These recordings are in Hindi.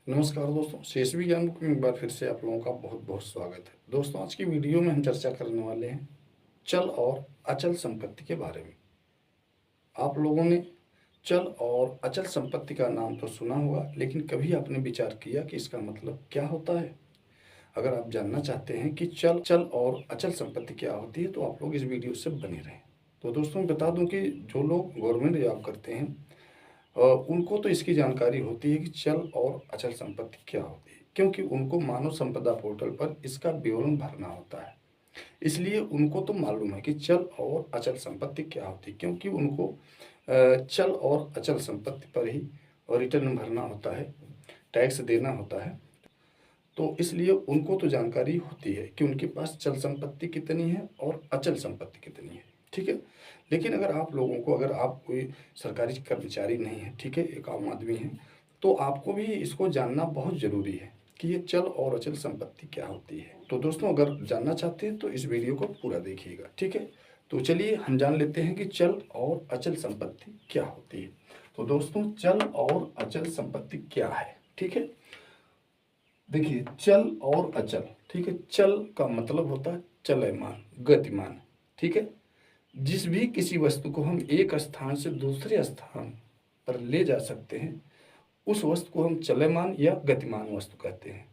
नमस्कार दोस्तों, शेषवी ज्ञान बुक में एक बार फिर से आप लोगों का बहुत बहुत स्वागत है। दोस्तों, आज की वीडियो में हम चर्चा करने वाले हैं चल और अचल संपत्ति के बारे में। आप लोगों ने चल और अचल संपत्ति का नाम तो सुना होगा, लेकिन कभी आपने विचार किया कि इसका मतलब क्या होता है? अगर आप जानना चाहते हैं कि चल चल और अचल संपत्ति क्या होती है, तो आप लोग इस वीडियो से बने रहें। तो दोस्तों, मैं बता दूं कि जो लोग गवर्नमेंट जॉब करते हैं उनको तो इसकी जानकारी होती है कि चल और अचल संपत्ति क्या होती है, क्योंकि उनको मानव संपदा पोर्टल पर इसका विवरण भरना होता है। इसलिए उनको तो मालूम है कि चल और अचल संपत्ति क्या होती है, क्योंकि उनको चल और अचल संपत्ति पर ही रिटर्न भरना होता है, टैक्स देना होता है। तो इसलिए उनको तो जानकारी होती है कि उनके पास चल संपत्ति कितनी है और अचल संपत्ति कितनी है। ठीक है। लेकिन अगर आप कोई सरकारी कर्मचारी नहीं है, ठीक है, एक आम आदमी है, तो आपको भी इसको जानना बहुत ज़रूरी है कि ये चल और अचल संपत्ति क्या होती है। तो दोस्तों, अगर जानना चाहते हैं तो इस वीडियो को पूरा देखिएगा। ठीक है। तो चलिए हम जान लेते हैं कि चल और अचल संपत्ति क्या होती है। तो दोस्तों, चल और अचल संपत्ति क्या है? ठीक है। देखिए, चल और अचल, ठीक है। चल का मतलब होता है चलयमान, गतिमान। ठीक है। जिस भी किसी वस्तु को हम एक स्थान से दूसरे स्थान पर ले जा सकते हैं, उस वस्तु को हम चलयमान या गतिमान वस्तु कहते हैं।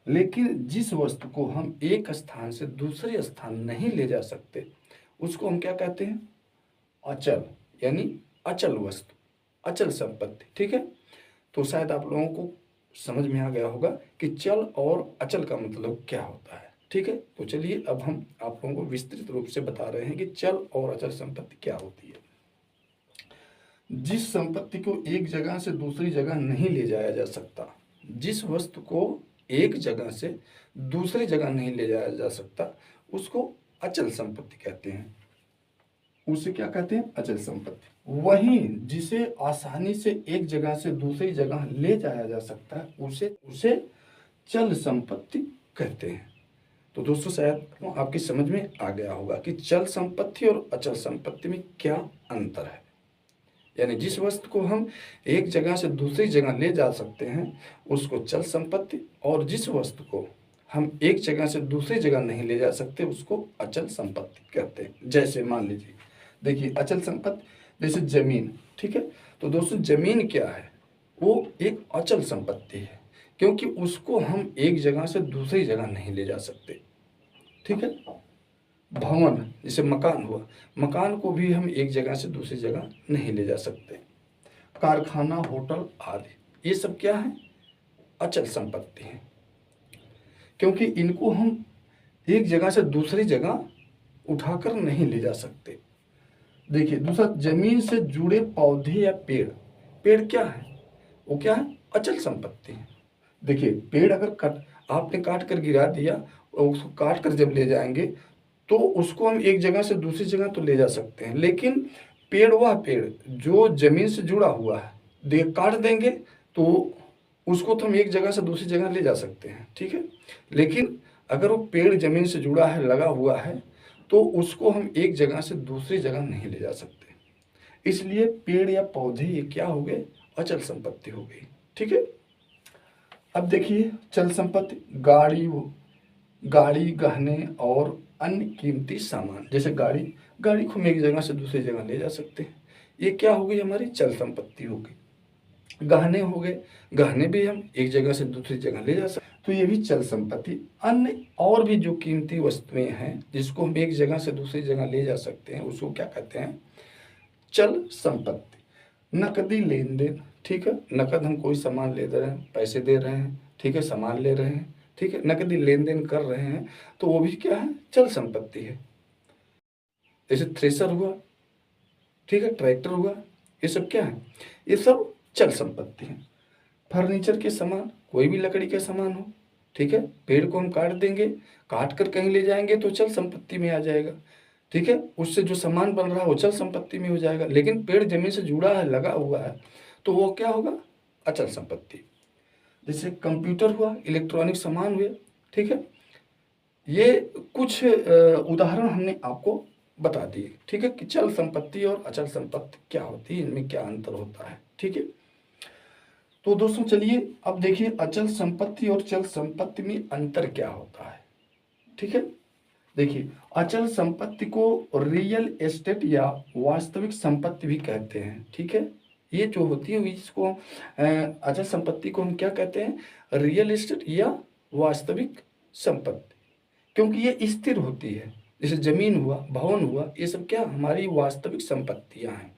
लेकिन जिस वस्तु को हम एक स्थान से दूसरे स्थान नहीं ले जा सकते, उसको हम क्या कहते हैं? अचल, यानी अचल वस्तु, अचल संपत्ति। ठीक है। तो शायद आप लोगों को समझ में आ गया होगा कि चल और अचल का मतलब क्या होता है। ठीक है। तो चलिए अब हम आप लोगों को विस्तृत रूप से बता रहे हैं कि चल और अचल संपत्ति क्या होती है। जिस संपत्ति को एक जगह से दूसरी जगह नहीं ले जाया जा सकता, जिस वस्तु को एक जगह से दूसरी जगह नहीं ले जाया जा सकता, उसको अचल संपत्ति कहते हैं। उसे क्या कहते हैं? अचल संपत्ति। वहीं जिसे आसानी से एक जगह से दूसरी जगह ले जाया जा सकता है, उसे उसे चल संपत्ति कहते हैं। तो दोस्तों, शायद आपकी समझ में आ गया होगा कि चल संपत्ति और अचल संपत्ति में क्या अंतर है। यानी जिस वस्तु को हम एक जगह से दूसरी जगह ले जा सकते हैं, उसको चल संपत्ति, और जिस वस्तु को हम एक जगह से दूसरी जगह नहीं ले जा सकते, उसको अचल संपत्ति कहते हैं। जैसे मान लीजिए, देखिए, अचल संपत्ति जैसे जमीन। ठीक है। तो दोस्तों, जमीन क्या है? वो एक अचल संपत्ति है, क्योंकि उसको हम एक जगह से दूसरी जगह नहीं ले जा सकते। ठीक है। भवन जैसे मकान हुआ, मकान को भी हम एक जगह से दूसरी जगह नहीं ले जा सकते। कारखाना, होटल आदि, ये सब क्या है? अचल संपत्ति है, क्योंकि इनको हम एक जगह से दूसरी जगह उठाकर नहीं ले जा सकते। देखिए, दूसरा, जमीन से जुड़े पौधे या पेड़। पेड़ क्या है? वो क्या है? अचल संपत्ति है। देखिए, पेड़ अगर आपने काट कर गिरा दिया, और उसको काट कर जब ले जाएंगे, तो उसको हम एक जगह से दूसरी जगह तो ले जा सकते हैं, लेकिन वह पेड़ जो जमीन से जुड़ा हुआ है, काट देंगे तो उसको तो हम एक जगह से दूसरी जगह ले जा सकते हैं। ठीक है। लेकिन अगर वो पेड़ जमीन से जुड़ा है, लगा हुआ है, तो उसको हम एक जगह से दूसरी जगह नहीं ले जा सकते। इसलिए पेड़ या पौधे ये क्या हो गए? अचल संपत्ति हो गई। ठीक है। अब देखिए, चल संपत्ति, गाड़ी, गहने और अन्य कीमती सामान। जैसे गाड़ी को हम एक जगह से दूसरी जगह ले जा सकते हैं, ये क्या हो गई? हमारी चल संपत्ति हो गई। गहने हो गए, गहने भी हम एक जगह से दूसरी जगह ले जा सकते हैं, तो ये भी चल संपत्ति। अन्य और भी जो कीमती वस्तुएं हैं, जिसको हम एक जगह से दूसरी जगह ले जा सकते हैं, उसको क्या कहते हैं? चल संपत्ति। नकदी लेन देन। ठीक है। नकद हम कोई सामान ले रहे हैं, पैसे दे रहे हैं, ठीक है, सामान ले रहे हैं, ठीक है, नकदी लेन देन कर रहे हैं, तो वो भी क्या है? चल संपत्ति है। जैसे थ्रेसर हुआ, ठीक है, ट्रैक्टर हुआ, ये सब क्या है? ये सब चल संपत्ति है। फर्नीचर के सामान, कोई भी लकड़ी का सामान हो, ठीक है, पेड़ को हम काट देंगे, काट कर कहीं ले जाएंगे तो चल संपत्ति में आ जाएगा। ठीक है। उससे जो सामान बन रहा है वो चल संपत्ति में हो जाएगा, लेकिन पेड़ जमीन से जुड़ा है, लगा हुआ है, तो वो क्या होगा? अचल संपत्ति। जैसे कंप्यूटर हुआ, इलेक्ट्रॉनिक सामान हुए, ठीक है। ये कुछ उदाहरण हमने आपको बता दिए। ठीक है, कि चल संपत्ति और अचल संपत्ति क्या होती है, इनमें क्या अंतर होता है। ठीक है। तो दोस्तों चलिए अब देखिए अचल संपत्ति और चल संपत्ति में अंतर क्या होता है। ठीक है, देखिए अचल संपत्ति को रियल एस्टेट या वास्तविक संपत्ति भी कहते हैं। ठीक है, ये जो होती है इसको अचल संपत्ति को हम क्या कहते हैं, रियल एस्टेट या वास्तविक संपत्ति, क्योंकि ये स्थिर होती है। जैसे जमीन हुआ, भवन हुआ, ये सब क्या हमारी वास्तविक संपत्तियां हैं।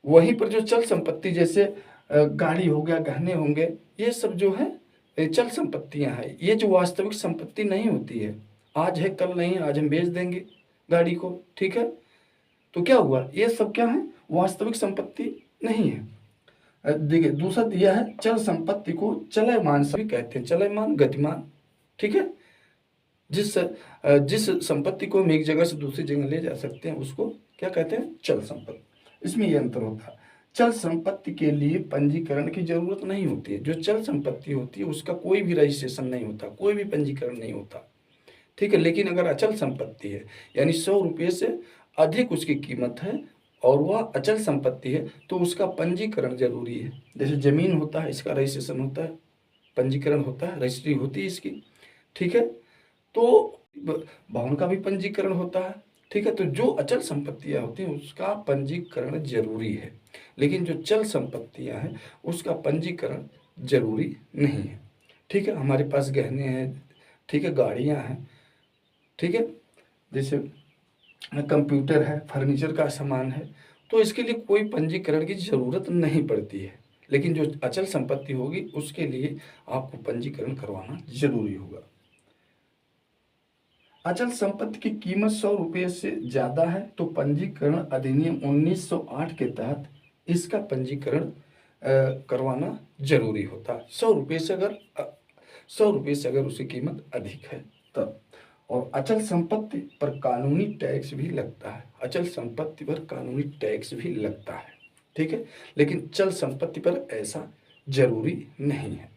वहीं पर जो चल संपत्ति जैसे गाड़ी हो गया, गहने होंगे, ये सब जो है ये चल संपत्तियां हैं। ये जो वास्तविक संपत्ति नहीं होती है, आज है कल नहीं, आज हम बेच देंगे गाड़ी को। ठीक है, तो क्या हुआ, ये सब क्या है, वास्तविक संपत्ति नहीं है। देखिए दूसरा दिया है चल संपत्ति को चलयमान भी कहते हैं, चलयमान गतिमान। ठीक है, जिस जिस संपत्ति को हम एक जगह से दूसरी जगह ले जा सकते हैं उसको क्या कहते हैं, चल संपत्ति। इसमें यह अंतर होता है, चल संपत्ति के लिए पंजीकरण की जरूरत नहीं होती है। जो चल संपत्ति होती है उसका कोई भी रजिस्ट्रेशन नहीं होता, कोई भी पंजीकरण नहीं होता। ठीक है, लेकिन अगर अचल संपत्ति है यानी 100 रुपये से अधिक उसकी कीमत है और वह अचल संपत्ति है तो उसका पंजीकरण जरूरी है। जैसे जमीन होता है, इसका रजिस्ट्रेशन होता है, पंजीकरण होता है, रजिस्ट्री होती है इसकी। ठीक है, तो भवन का भी पंजीकरण होता है। ठीक है, तो जो अचल संपत्तियां होती हैं उसका पंजीकरण जरूरी है, लेकिन जो चल संपत्तियां हैं उसका पंजीकरण जरूरी नहीं है। ठीक है, हमारे पास गहने हैं, ठीक है, गाड़ियां हैं, ठीक है, जैसे कंप्यूटर है, फर्नीचर का सामान है, तो इसके लिए कोई पंजीकरण की जरूरत नहीं पड़ती है। लेकिन जो अचल संपत्ति होगी उसके लिए आपको पंजीकरण करवाना जरूरी होगा। अचल संपत्ति की कीमत 100 रुपये से ज्यादा है तो पंजीकरण अधिनियम 1908 के तहत इसका पंजीकरण करवाना जरूरी होता है। 100 रुपये से अगर 100 रुपये से अगर उसकी कीमत अधिक है तब। और अचल संपत्ति पर कानूनी टैक्स भी लगता है, अचल संपत्ति पर कानूनी टैक्स भी लगता है। ठीक है, लेकिन चल संपत्ति पर ऐसा जरूरी नहीं है।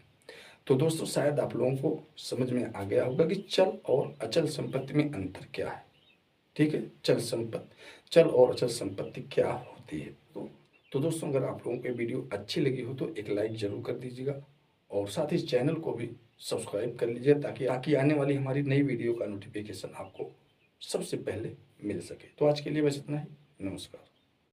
तो दोस्तों शायद आप लोगों को समझ में आ गया होगा कि चल और अचल संपत्ति में अंतर क्या है। ठीक है, चल और अचल संपत्ति क्या होती है। तो दोस्तों अगर आप लोगों को वीडियो अच्छी लगी हो तो एक लाइक जरूर कर दीजिएगा और साथ ही चैनल को भी सब्सक्राइब कर लीजिए ताकि आने वाली हमारी नई वीडियो का नोटिफिकेशन आपको सबसे पहले मिल सके। तो आज के लिए बस इतना ही, नमस्कार।